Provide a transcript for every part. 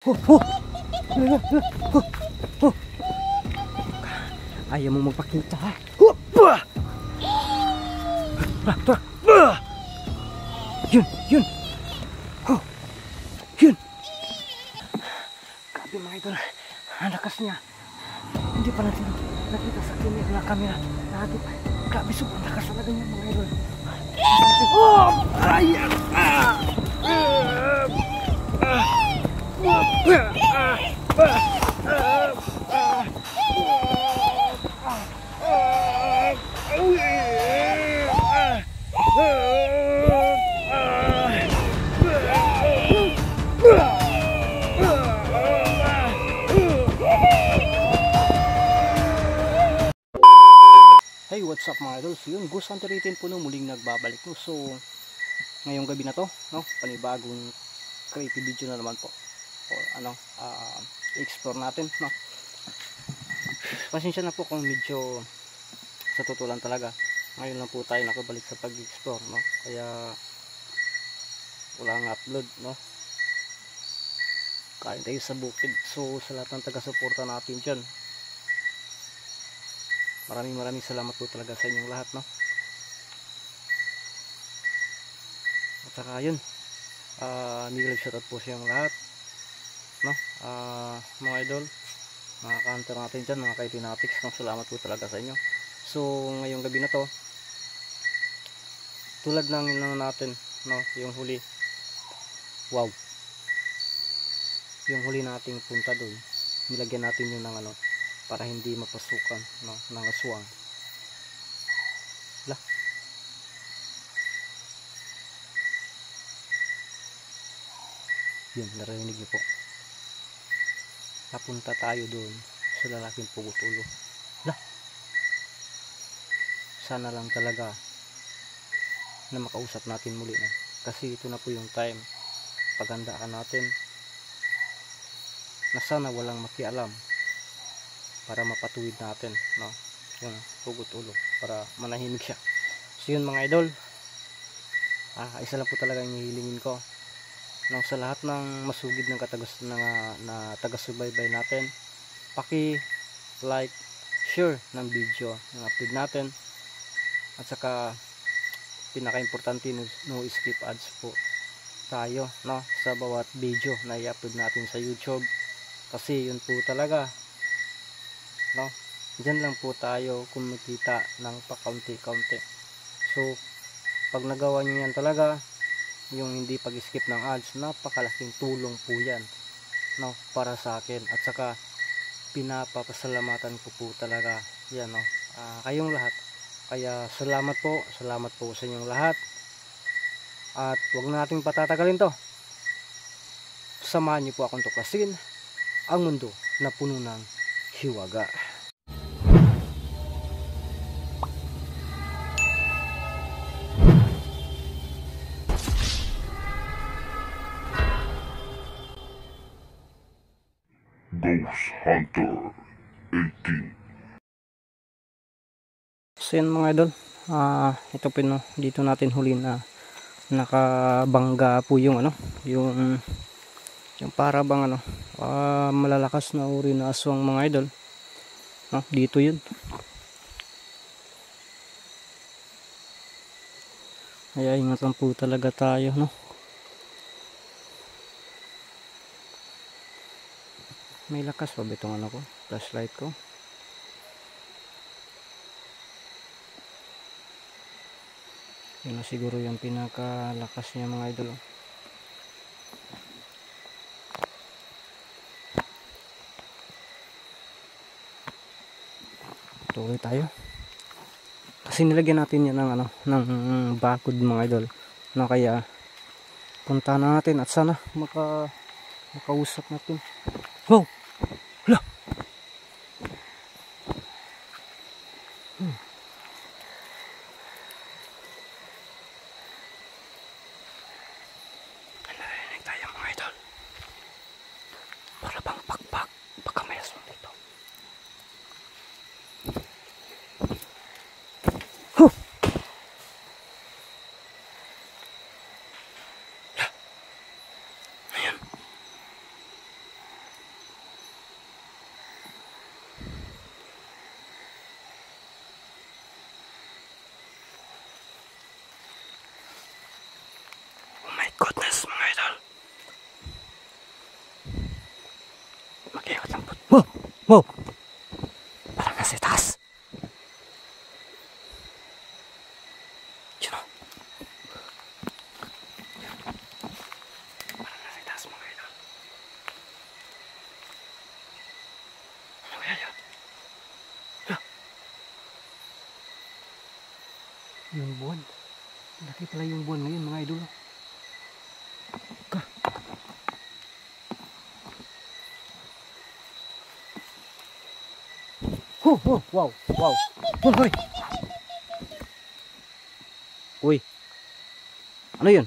Oh, oh. Oh. Ayaw mo magpakita ha. Yun, yun. Oh. Yun. Grabe mga idol. Ang lakas niya. Hindi pa natin nakita sa camera natin. Grabe, sobrang lakas talaga niya mga idol. Oh! Ayan! Hey, what's up mga idol? So yun, Ghost Hunter 18 po muling nagbabalik po. So ngayong gabi na to, no, panibagong creative video na naman po. O ano, explore natin, no. Pasensya na po kung medyo sa totoo lang talaga. Ngayon lang po tayo nakabalik sa pag-explore, no. Kaya walang upload, no. Kain tayo sa bukid. So sa lahat ng taga-suporta natin dyan, maraming salamat po talaga sa inyong lahat, no. At saka yun, big shoutout po sa inyong lahat, no. Mga idol, mga ka-hunter natin dyan, mga ka-itinatics, no. Salamat po talaga sa inyo. So ngayong gabi na to, tulad ng inano natin, no, yung huli, wow, yung huli nating punta doon, nilagyan natin yun ng ano, para hindi mapasukan, no, ng aswang. Lah, yun, narinig niyo po, napunta tayo doon sa lalaking pugot ulo. Lah, sana lang talaga na makausap natin muli, no? Kasi ito na po yung time, paghandaan natin na sana walang makialam para mapatuwid natin, no, yung pugot ulo, para manahimik siya. So yun mga idol, isa lang po talaga yung hihilingin ko, no, sa lahat ng masugid ng na taga-subaybay natin, paki like, share ng video ng upload natin, at saka pinaka-importante, no skip ads po tayo, no, sa bawat video na i-upload natin sa YouTube, kasi yun po talaga, no, dyan lang po tayo kumikita ng pakaunti-kaunti. So pag nagawa nyo yan talaga, yung hindi pag-skip ng ads, napakalaking tulong po yan, no, para sa akin. At saka pinapapasalamatan ko po talaga yan, no, kayong lahat. Kaya salamat po sa inyong lahat. At huwag nating patatagalin to, samahan niyo po akong tuklasin ang mundo na puno ng hiwaga. Ghost Hunter 18. So yan mga idol, ito po, no, dito natin huli na nakabangga po yung ano, yung para bang ano, malalakas na uri na aswang mga idol, no, dito yun. Kaya ingat lang po talaga tayo, no. May lakas pa ba itong ano ko, flashlight ko? Yun na siguro yung pinakalakas niya mga idol. Tuloy tayo. Kasi nilagyan natin yan ng ano, ng bakod mga idol. No, kaya punta na natin at sana makausap natin. Wow! Hala! Narinig tayo mga idol. Para bang pakpak. Baka may aswang dito. Huh! Ayan. Wow! Wow! Parang nasa taas. Diyan o. Parang nasa taas mga idol. Ano kaya yan? Yung buwan. Laki pala yung buwan ngayon mga idol. Oh, wow, wow. Hoy. Uy. Ano yun?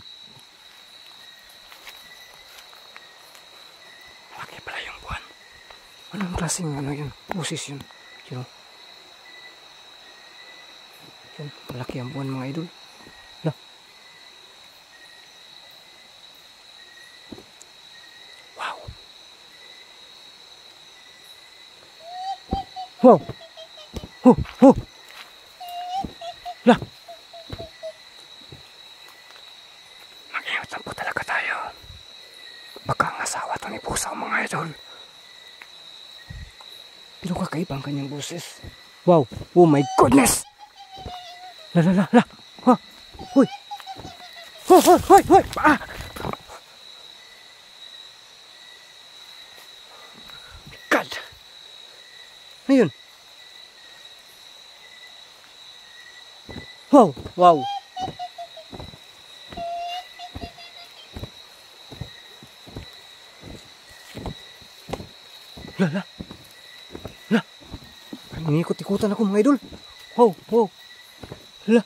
Laki pala yung buwan. Anong klaseng ano yun? Busis yun. Yun. Yun. Malaki ang buwan mga idol. Lah. Wow. Wow. Lah. Mag-ingat lang po talaga tayo. Baka ang asawa ito ni Pusa mga idol. Pero kakaiba ang kanyang boses. Wow. Oh my goodness. La. Ha. Hoy. Hoy. Ah. God. Ayun. Wow. La. Inikot-ikutan ako mga idol. Wow. La.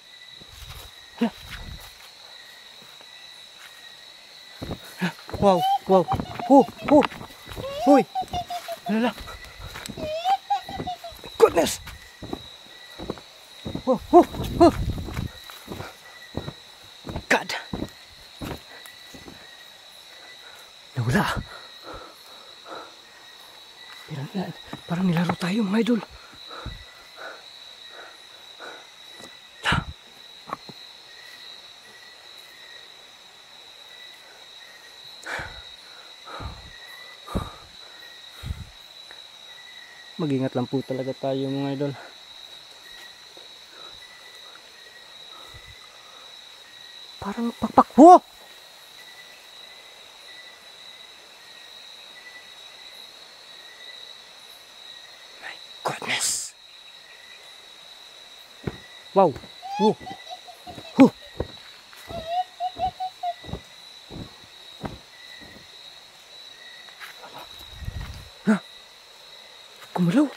Wow. Hoy. La. Goodness. Oh. God. Nawala. Parang nilaro tayo mga idol. Mag-ingat lang po talaga tayo mga idol. Parang pakpakwo. My goodness. Wow. Kumulaw.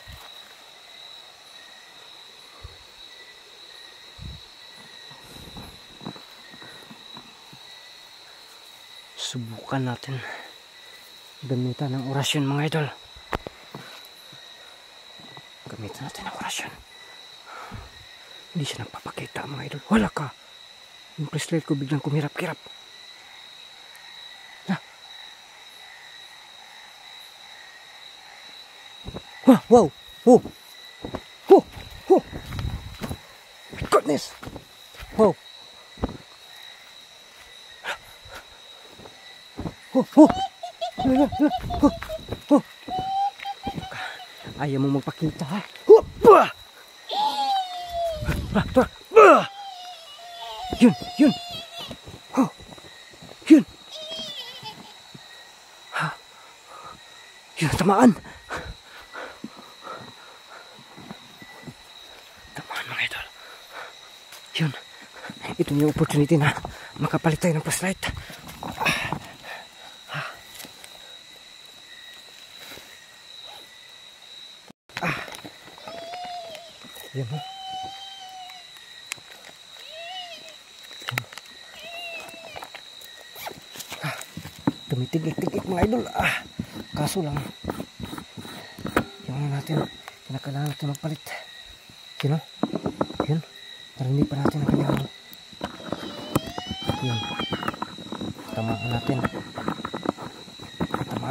Subukan natin gamitan ng orasyon mga idol. Gamitan natin ng orasyon. Hindi siya nagpapakita mga idol. Wala ka. Yung flashlight ko biglang kumirap-kirap. Wow. Oh. My goodness. Wow. Ayaw mo magpakita ha. Yun. Yun, tamaan mga idol. Yun. Ito yung opportunity na makapalit tayo ng flashlight. Yan mo. Tumitigik-tigik mga idol. Kaso lang yung natin kinakailangan natin magpalit. Yun. Pero hindi pa natin nakailangan. Yun. Tamaan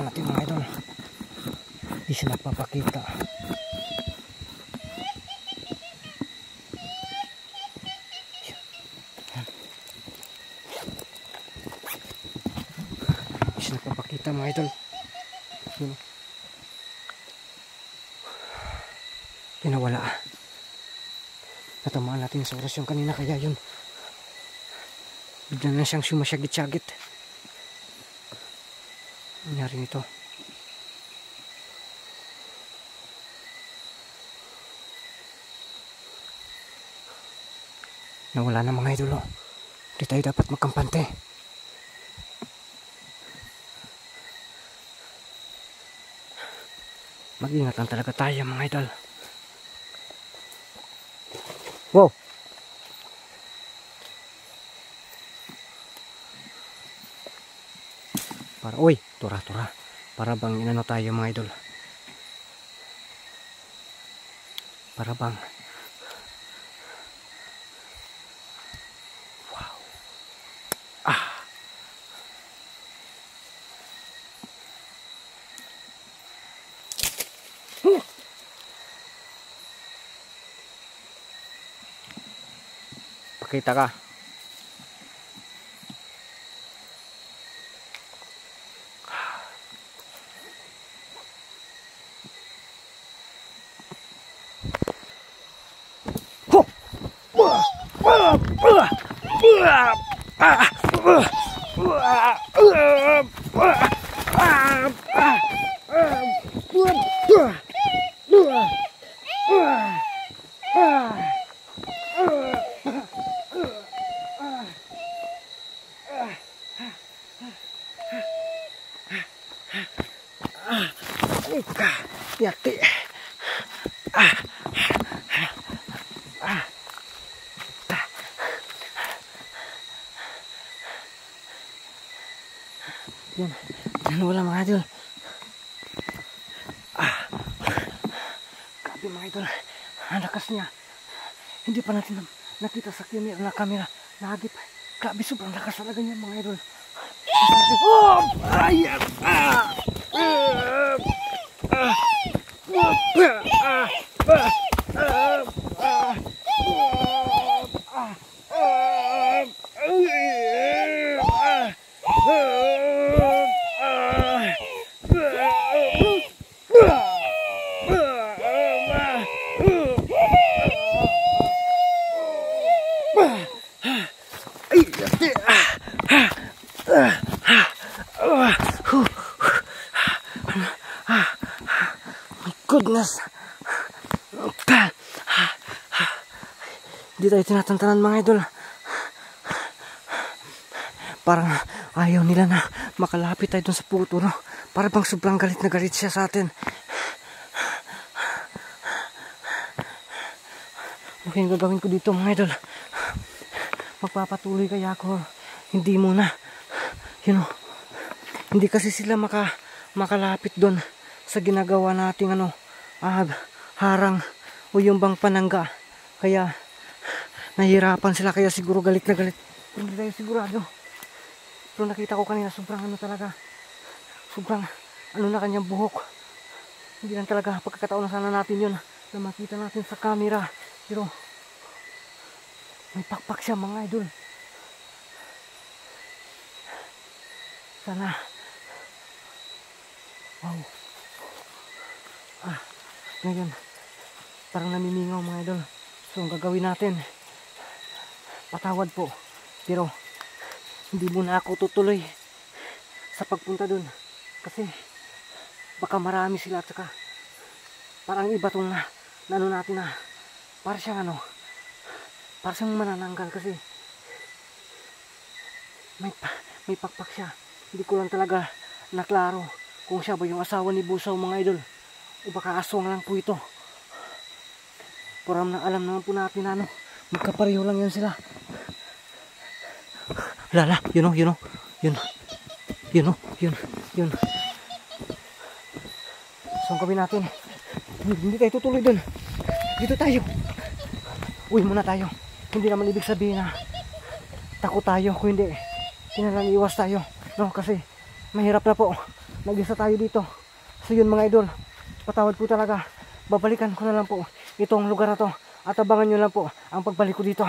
natin mga idol. Hindi siya nagpapakita. Hindi siya nagpapakita mga idol. Yun. Pinawala. Natamaan natin sa oras yung kanina, kaya yun. Bigla na siyang sumasyagit-syagit. Nangyari nito. Nawala na mga idol. Hindi tayo dapat magkampante. Mag-ingat lang talaga tayo mga idol. Wow! Uy, tura-tura. Para bang inano tayo mga idol. Para bang wow. Pakita ka. Yati. Yan. Yan, wala mga idol. Grabe mga idol. Ang lakas niya. Hindi pa natin nakita sa camera. Nahagip. Grabe, sobrang lakas talaga niya mga idol. Oh! Ayan! Goodness. Hindi tayo tinatantanan mga idol. Parang ayaw nila na makalapit tayo dun sa puto, no? Para bang sobrang galit na galit siya sa atin. Okay, ang gagawin ko dito mga idol, magpapatuloy kaya ako. Hindi muna, hindi kasi sila makalapit doon sa ginagawa nating harang o yung bang panangga. Kaya nahihirapan sila, kaya siguro galit na galit. Hindi tayo sigurado. Pero nakita ko kanina sobrang talaga. Sobrang na kanyang buhok. Hindi lang talaga pagkakataon na sana natin yun na makita natin sa camera. Pero may pakpak siya mga idol. Sana. Wow. Ngayon, parang namimingaw mga idol. So, ang gagawin natin, patawad po. Pero, hindi muna ako tutuloy sa pagpunta dun. Kasi, baka marami sila at saka, parang iba tong natin na, para siyang para siyang manananggal kasi, may pakpak siya. Hindi ko lang talaga naklaro kung siya ba yung asawa ni Busaw mga idol. O baka aswang lang po ito. Pero alam naman po natin na magkapareho lang yan sila. Lala, yun. So ang gawin natin, hindi tayo tutuloy dun. Dito tayo. Uwi muna tayo. Hindi naman ibig sabihin na takot tayo. Kung hindi, kinalang iwas tayo. No, kasi mahirap na po. Nag-isa tayo dito. So yun mga idol, patawad po talaga. Babalikan ko na lang po itong lugar na to. At abangan nyo lang po ang pagbalik ko dito.